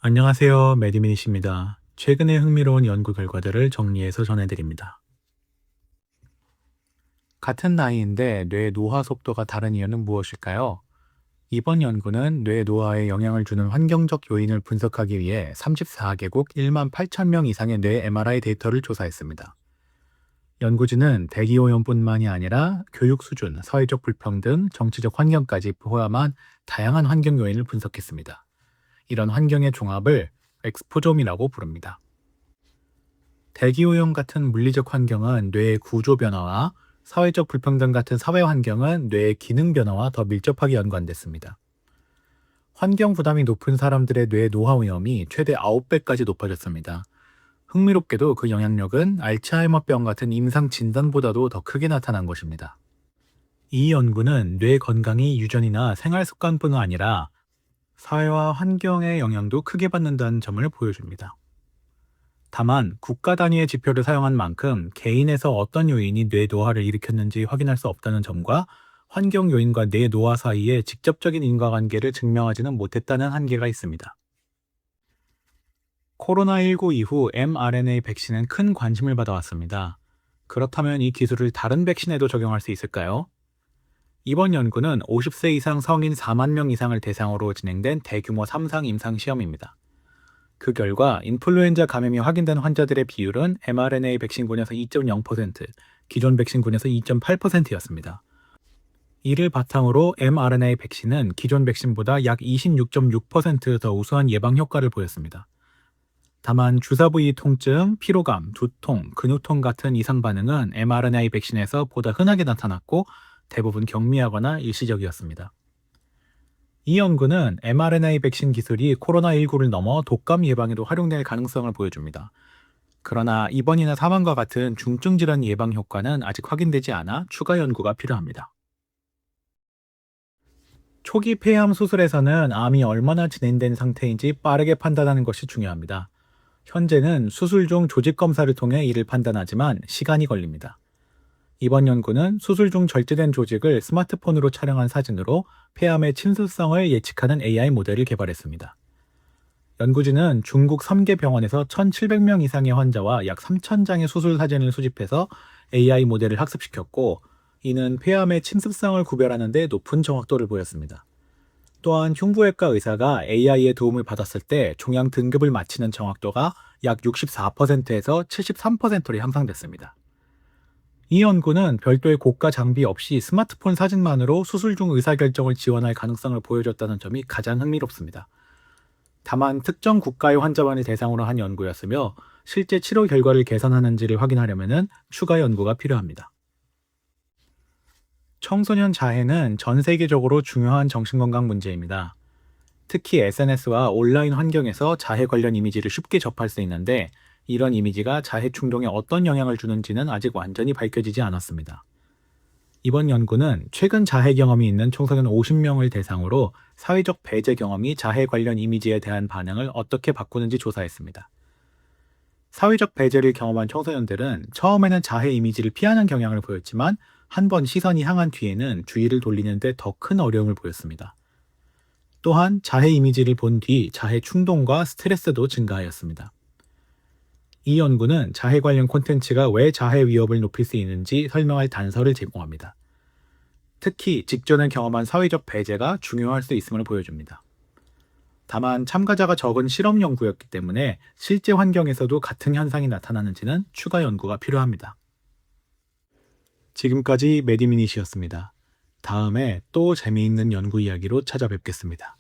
안녕하세요. 매디미닛입니다. 최근에 흥미로운 연구 결과들을 정리해서 전해드립니다. 같은 나이인데 뇌 노화 속도가 다른 이유는 무엇일까요? 이번 연구는 뇌 노화에 영향을 주는 환경적 요인을 분석하기 위해 34개국 1만 8천 명 이상의 뇌 MRI 데이터를 조사했습니다. 연구진은 대기오염뿐만이 아니라 교육 수준, 사회적 불평등, 정치적 환경까지 포함한 다양한 환경 요인을 분석했습니다. 이런 환경의 종합을 엑스포좀이라고 부릅니다. 대기오염 같은 물리적 환경은 뇌의 구조 변화와 사회적 불평등 같은 사회 환경은 뇌의 기능 변화와 더 밀접하게 연관됐습니다. 환경 부담이 높은 사람들의 뇌 노화 위험이 최대 9배까지 높아졌습니다. 흥미롭게도 그 영향력은 알츠하이머병 같은 임상 진단보다도 더 크게 나타난 것입니다. 이 연구는 뇌 건강이 유전이나 생활 습관뿐 아니라 사회와 환경의 영향도 크게 받는다는 점을 보여줍니다. 다만 국가 단위의 지표를 사용한 만큼 개인에서 어떤 요인이 뇌 노화를 일으켰는지 확인할 수 없다는 점과 환경 요인과 뇌 노화 사이에 직접적인 인과관계를 증명하지는 못했다는 한계가 있습니다. 코로나19 이후 mRNA 백신은 큰 관심을 받아왔습니다. 그렇다면 이 기술을 다른 백신에도 적용할 수 있을까요? 이번 연구는 50세 이상 성인 4만 명 이상을 대상으로 진행된 대규모 3상 임상 시험입니다. 그 결과 인플루엔자 감염이 확인된 환자들의 비율은 mRNA 백신군에서 2.0%, 기존 백신군에서 2.8%였습니다. 이를 바탕으로 mRNA 백신은 기존 백신보다 약 26.6% 더 우수한 예방 효과를 보였습니다. 다만 주사 부위 통증, 피로감, 두통, 근육통 같은 이상 반응은 mRNA 백신에서 보다 흔하게 나타났고 대부분 경미하거나 일시적이었습니다. 이 연구는 mRNA 백신 기술이 코로나19를 넘어 독감 예방에도 활용될 가능성을 보여줍니다. 그러나 입원이나 사망과 같은 중증 질환 예방 효과는 아직 확인되지 않아 추가 연구가 필요합니다. 초기 폐암 수술에서는 암이 얼마나 진행된 상태인지 빠르게 판단하는 것이 중요합니다. 현재는 수술 중 조직 검사를 통해 이를 판단하지만 시간이 걸립니다. 이번 연구는 수술 중 절제된 조직을 스마트폰으로 촬영한 사진으로 폐암의 침수성을 예측하는 AI 모델을 개발했습니다. 연구진은 중국 3개 병원에서 1,700명 이상의 환자와 약 3,000장의 수술 사진을 수집해서 AI 모델을 학습시켰고, 이는 폐암의 침습성을 구별하는 데 높은 정확도를 보였습니다. 또한 흉부외과 의사가 AI의 도움을 받았을 때 종양 등급을 맞히는 정확도가 약 64%에서 73%로 향상됐습니다. 이 연구는 별도의 고가 장비 없이 스마트폰 사진만으로 수술 중 의사결정을 지원할 가능성을 보여줬다는 점이 가장 흥미롭습니다. 다만 특정 국가의 환자만을 대상으로 한 연구였으며 실제 치료 결과를 개선하는지를 확인하려면 추가 연구가 필요합니다. 청소년 자해는 전 세계적으로 중요한 정신건강 문제입니다. 특히 SNS와 온라인 환경에서 자해 관련 이미지를 쉽게 접할 수 있는데 이런 이미지가 자해 충동에 어떤 영향을 주는지는 아직 완전히 밝혀지지 않았습니다. 이번 연구는 최근 자해 경험이 있는 청소년 50명을 대상으로 사회적 배제 경험이 자해 관련 이미지에 대한 반응을 어떻게 바꾸는지 조사했습니다. 사회적 배제를 경험한 청소년들은 처음에는 자해 이미지를 피하는 경향을 보였지만 한 번 시선이 향한 뒤에는 주의를 돌리는데 더 큰 어려움을 보였습니다. 또한 자해 이미지를 본 뒤 자해 충동과 스트레스도 증가하였습니다. 이 연구는 자해 관련 콘텐츠가 왜 자해 위협을 높일 수 있는지 설명할 단서를 제공합니다. 특히 직전에 경험한 사회적 배제가 중요할 수 있음을 보여줍니다. 다만 참가자가 적은 실험 연구였기 때문에 실제 환경에서도 같은 현상이 나타나는지는 추가 연구가 필요합니다. 지금까지 매디미닛이었습니다. 다음에 또 재미있는 연구 이야기로 찾아뵙겠습니다.